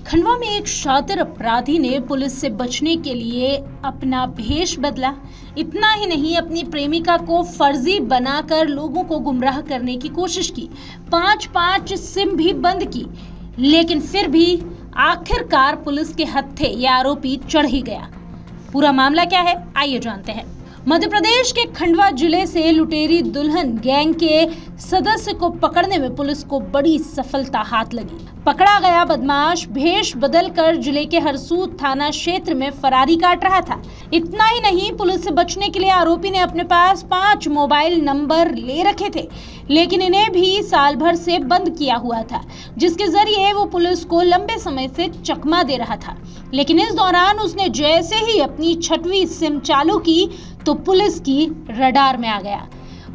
खंडवा में एक शातिर अपराधी ने पुलिस से बचने के लिए अपना भेष बदला। इतना ही नहीं, अपनी प्रेमिका को फर्जी बनाकर लोगों को गुमराह करने की कोशिश की। 5 सिम भी बंद की, लेकिन फिर भी आखिरकार पुलिस के हत्थे ये आरोपी चढ़ ही गया। पूरा मामला क्या है, आइए जानते हैं। मध्य प्रदेश के खंडवा जिले से लुटेरी दुल्हन गैंग के सदस्य को पकड़ने में पुलिस को बड़ी सफलता हाथ लगी। पकड़ा गया बदमाश भेष बदलकर जिले के हरसूद थाना क्षेत्र में फरारी काट रहा था। इतना ही नहीं, पुलिस से बचने के लिए आरोपी ने अपने पास 5 मोबाइल नंबर ले रखे थे, लेकिन इन्हें भी साल भर से बंद किया हुआ था, जिसके जरिए वो पुलिस को लंबे समय से चकमा दे रहा था। लेकिन इस दौरान उसने जैसे ही अपनी 6वीं सिम चालू की तो पुलिस की रडार में आ गया।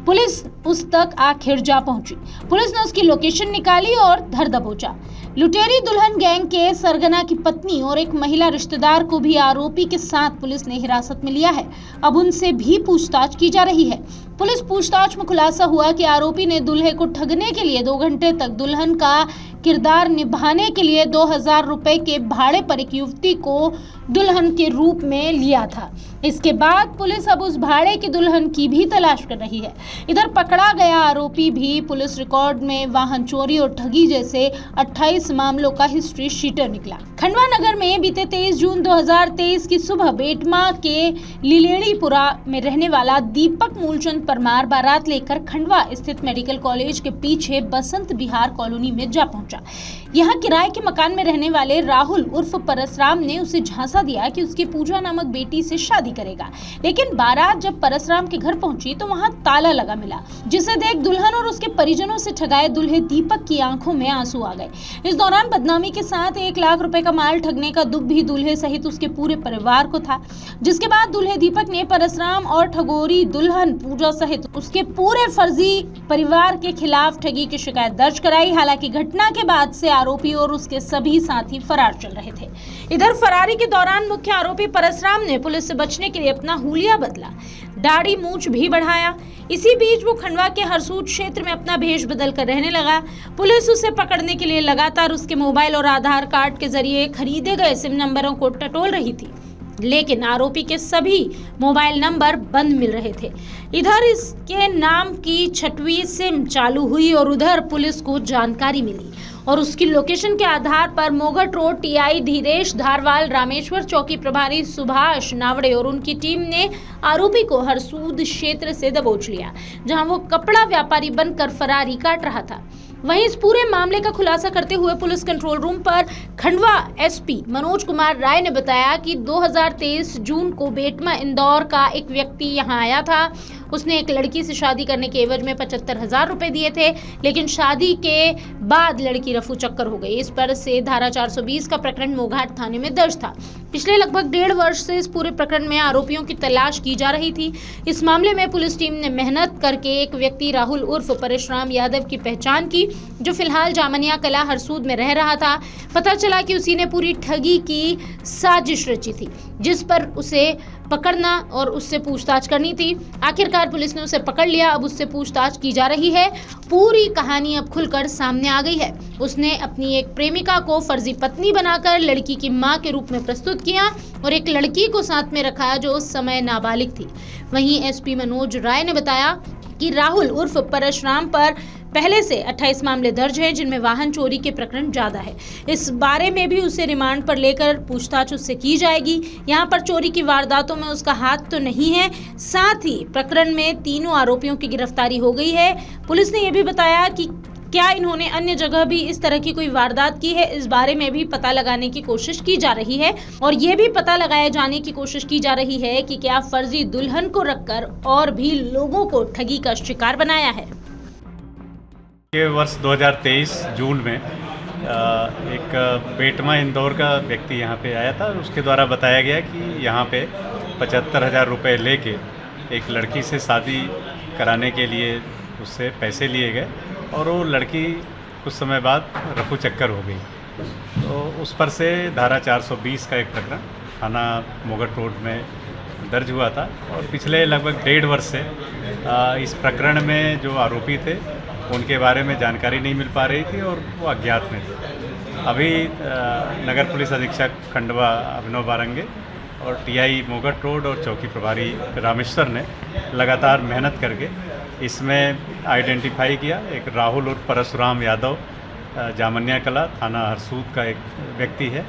पुलिस उस तक आखिर जा पहुंची। पुलिस ने उसकी लोकेशन निकाली और धर दबोचा। लुटेरी दुल्हन गैंग के सरगना की पत्नी और एक महिला रिश्तेदार को भी आरोपी के साथ पुलिस ने हिरासत में लिया है। अब उनसे भी पूछताछ की जा रही है। पुलिस पूछताछ में खुलासा हुआ कि आरोपी ने दूल्हे को ठगने के लिए 2 घंटे तक दुल्हन का किरदार निभाने के लिए 2000 रुपए के भाड़े पर एक युवती को दुल्हन के रूप में लिया था। इसके बाद पुलिस अब उस भाड़े की दुल्हन की भी तलाश कर रही है। इधर पकड़ा गया आरोपी भी पुलिस रिकॉर्ड में वाहन चोरी और ठगी जैसे 28 मामलों का हिस्ट्री शीटर निकला। खंडवा नगर में बीते 23 जून 2023 की सुबह बेटमा के लिलेड़ीपुरा में रहने वाला दीपक मूलचंद परमार बारात लेकर खंडवा स्थित मेडिकल कॉलेज के पीछे बसंत विहार कॉलोनी में जा पहुंचा। यहाँ किराए के मकान में रहने वाले राहुल उर्फ परसराम ने उसे झांसा दिया कि उसकी पूजा नामक बेटी से शादी करेगा। लेकिन बारात जब परसराम के घर पहुंची तो वहां ताला लगा मिला, जिसे देख दुल्हन और उसके परिजनों से ठगाए दूल्हे दीपक की आंखों में आंसू आ गए। इस दौरान बदनामी के साथ 1 लाख रुपए का माल ठगने का दुख भी दूल्हे सहित उसके पूरे परिवार को था। जिसके बाद दूल्हे दीपक ने परसराम और ठगोरी दुल्हन पूजा सहित उसके पूरे फर्जी परिवार के खिलाफ ठगी की शिकायत दर्ज कराई। हालांकि घटना के बाद से आरोपी और उसके सभी साथी फरार चल रहे थे। इधर फरारी के दौरान मुख्य आरोपी परसराम ने पुलिस से बचने के लिए अपना हुलिया बदला, दाढ़ी मूंछ भी बढ़ाया। इसी बीच वो खंडवा के हरसूद क्षेत्र में अपना भेष बदल कर रहने लगा। पुलिस उसे पकड़ने के लिए लगातार उसके मोबाइल और आधार कार्ड के जरिए खरीदे गए सिम नंबरों को टटोल रही थी, लेकिन आरोपी के सभी मोबाइल नंबर बंद मिल रहे थे। इधर इसके नाम की 6वीं सिम चालू हुई और उधर पुलिस को जानकारी मिली और उसकी लोकेशन के आधार पर मोगट रोड टीआई धीरेश धारवाल रामेश्वर चौकी प्रभारी सुभाष नावड़े और उनकी टीम ने आरोपी को हरसूद क्षेत्र से दबोच लिया, जहां वो कपड़ा व्यापारी बनकर फरारी काट रहा था। वहीं इस पूरे मामले का खुलासा करते हुए पुलिस कंट्रोल रूम पर खंडवा एसपी मनोज कुमार राय ने बताया कि 2023 जून को बेटमा इंदौर का एक व्यक्ति यहां आया था। उसने एक लड़की से शादी करने के एवज में 75,000 रुपए दिए थे, लेकिन शादी के बाद लड़की रफू चक्कर हो गई। इस पर से धारा 420 का प्रकरण मोघाट थाने में दर्ज था। पिछले लगभग 1.5 वर्ष से इस पूरे प्रकरण में आरोपियों की तलाश की जा रही थी। इस मामले में पुलिस टीम ने मेहनत करके एक व्यक्ति राहुल उर्फ परशुराम यादव की पहचान की, जो फिलहाल जामनिया कला हरसूद में रह रहा था। पता चला कि उसी ने पूरी ठगी की साजिश रची थी, जिस पर उसे पकड़ना और उससे पूछताछ करनी थी। आखिरकार पुलिस ने उसे पकड़ लिया। अब उससे पूछताछ की जा रही है। पूरी कहानी अब खुलकर सामने आ गई है। उसने अपनी एक प्रेमिका को फर्जी पत्नी बनाकर लड़की की मां के रूप में प्रस्तुत किया और एक लड़की को साथ में रखा जो उस समय नाबालिग थी। वहीं एसपी मनोज राय ने बताया कि राहुल उर्फ परशुराम पर पहले से 28 मामले दर्ज हैं, जिनमें वाहन चोरी के प्रकरण ज्यादा है। इस बारे में भी उसे रिमांड पर लेकर पूछताछ उससे की जाएगी। यहाँ पर चोरी की वारदातों में उसका हाथ तो नहीं है। साथ ही प्रकरण में तीनों आरोपियों की गिरफ्तारी हो गई है। पुलिस ने यह भी बताया कि क्या इन्होंने अन्य जगह भी इस तरह की कोई वारदात की है, इस बारे में भी पता लगाने की कोशिश की जा रही है। और ये भी पता लगाए जाने की कोशिश की जा रही है कि क्या फर्जी दुल्हन को रखकर और भी लोगों को ठगी का शिकार बनाया है। ये वर्ष 2023 जून में एक बेटमा इंदौर का व्यक्ति यहाँ पे आया था। उसके द्वारा बताया गया कि यहाँ पे 75,000 रुपये लेके एक लड़की से शादी कराने के लिए उससे पैसे लिए गए और वो लड़की कुछ समय बाद रफू चक्कर हो गई। तो उस पर से धारा 420 का एक प्रकरण थाना मोगट रोड में दर्ज हुआ था और पिछले लगभग 1.5 वर्ष से इस प्रकरण में जो आरोपी थे उनके बारे में जानकारी नहीं मिल पा रही थी और वो अज्ञात में थे। अभी नगर पुलिस अधीक्षक खंडवा अभिनव बारंगे और टीआई मोगट रोड और चौकी प्रभारी रामेश्वर ने लगातार मेहनत करके इसमें आइडेंटिफाई किया। एक राहुल उर्फ परशुराम यादव जामन्या कला थाना हरसूद का एक व्यक्ति है,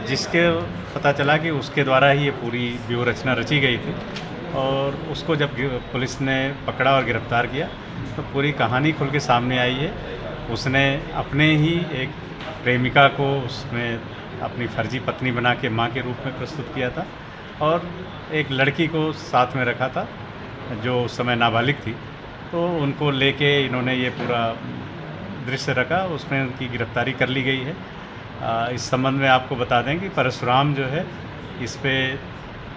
जिसके पता चला कि उसके द्वारा ही ये पूरी व्यूह रचना रची गई थी। और उसको जब पुलिस ने पकड़ा और गिरफ्तार किया तो पूरी कहानी खुल के सामने आई है। उसने अपने ही एक प्रेमिका को उसमें अपनी फर्जी पत्नी बना के माँ के रूप में प्रस्तुत किया था और एक लड़की को साथ में रखा था जो उस समय नाबालिग थी। तो उनको लेके इन्होंने ये पूरा दृश्य रखा, उसमें उनकी गिरफ्तारी कर ली गई है। इस संबंध में आपको बता दें कि परशुराम जो है, इस पे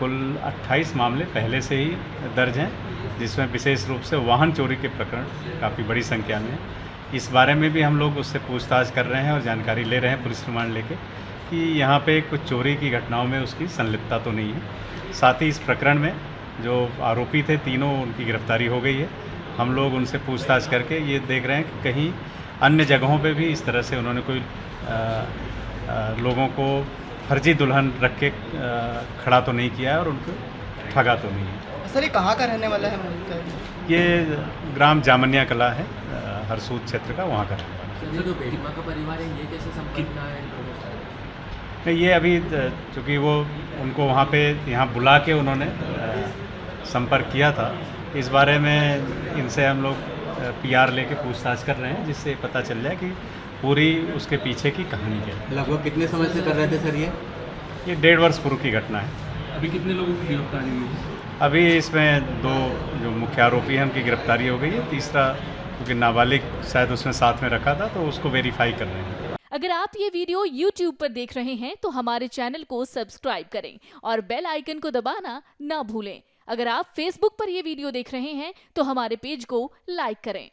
कुल 28 मामले पहले से ही दर्ज हैं, जिसमें विशेष रूप से वाहन चोरी के प्रकरण काफ़ी बड़ी संख्या में हैं। इस बारे में भी हम लोग उससे पूछताछ कर रहे हैं और जानकारी ले रहे हैं पुलिस रिमांड लेके कि यहाँ पे कुछ चोरी की घटनाओं में उसकी संलिप्तता तो नहीं है। साथ ही इस प्रकरण में जो आरोपी थे तीनों, उनकी गिरफ्तारी हो गई है। हम लोग उनसे पूछताछ करके ये देख रहे हैं कि कहीं अन्य जगहों पे भी इस तरह से उन्होंने कोई लोगों को फर्जी दुल्हन रख के खड़ा तो नहीं किया है और उनको ठगा तो नहीं है। सर, ये कहाँ का रहने वाला है? ये ग्राम जामन्या कला है, हरसूद क्षेत्र का, वहाँ का रहने वाला है। सर, जो बेटिमा का परिवार है, ये कैसे संपर्क में आया? नहीं, ये अभी चूँकि वो उनको वहाँ पे यहाँ बुला के उन्होंने संपर्क किया था, इस बारे में इनसे हम लोग पीआर लेके पूछताछ कर रहे हैं, जिससे पता चल जाए कि पूरी उसके पीछे की कहानी क्या है। लगभग कितने समय से कर रहे थे सर ये? ये 1.5 वर्ष पूर्व की घटना है। अभी कितने लोगों की गिरफ्तारी हुई है? अभी इसमें 2 जो मुख्य आरोपी हैं उनकी गिरफ्तारी हो गई है। तीसरा क्योंकि नाबालिग शायद उसमें साथ में रखा था, तो उसको वेरीफाई कर रहे हैं। अगर आप ये वीडियो YouTube पर देख रहे हैं तो हमारे चैनल को सब्सक्राइब करें और बेल आइकन को दबाना ना भूलें। अगर आप Facebook पर ये वीडियो देख रहे हैं तो हमारे पेज को लाइक करें।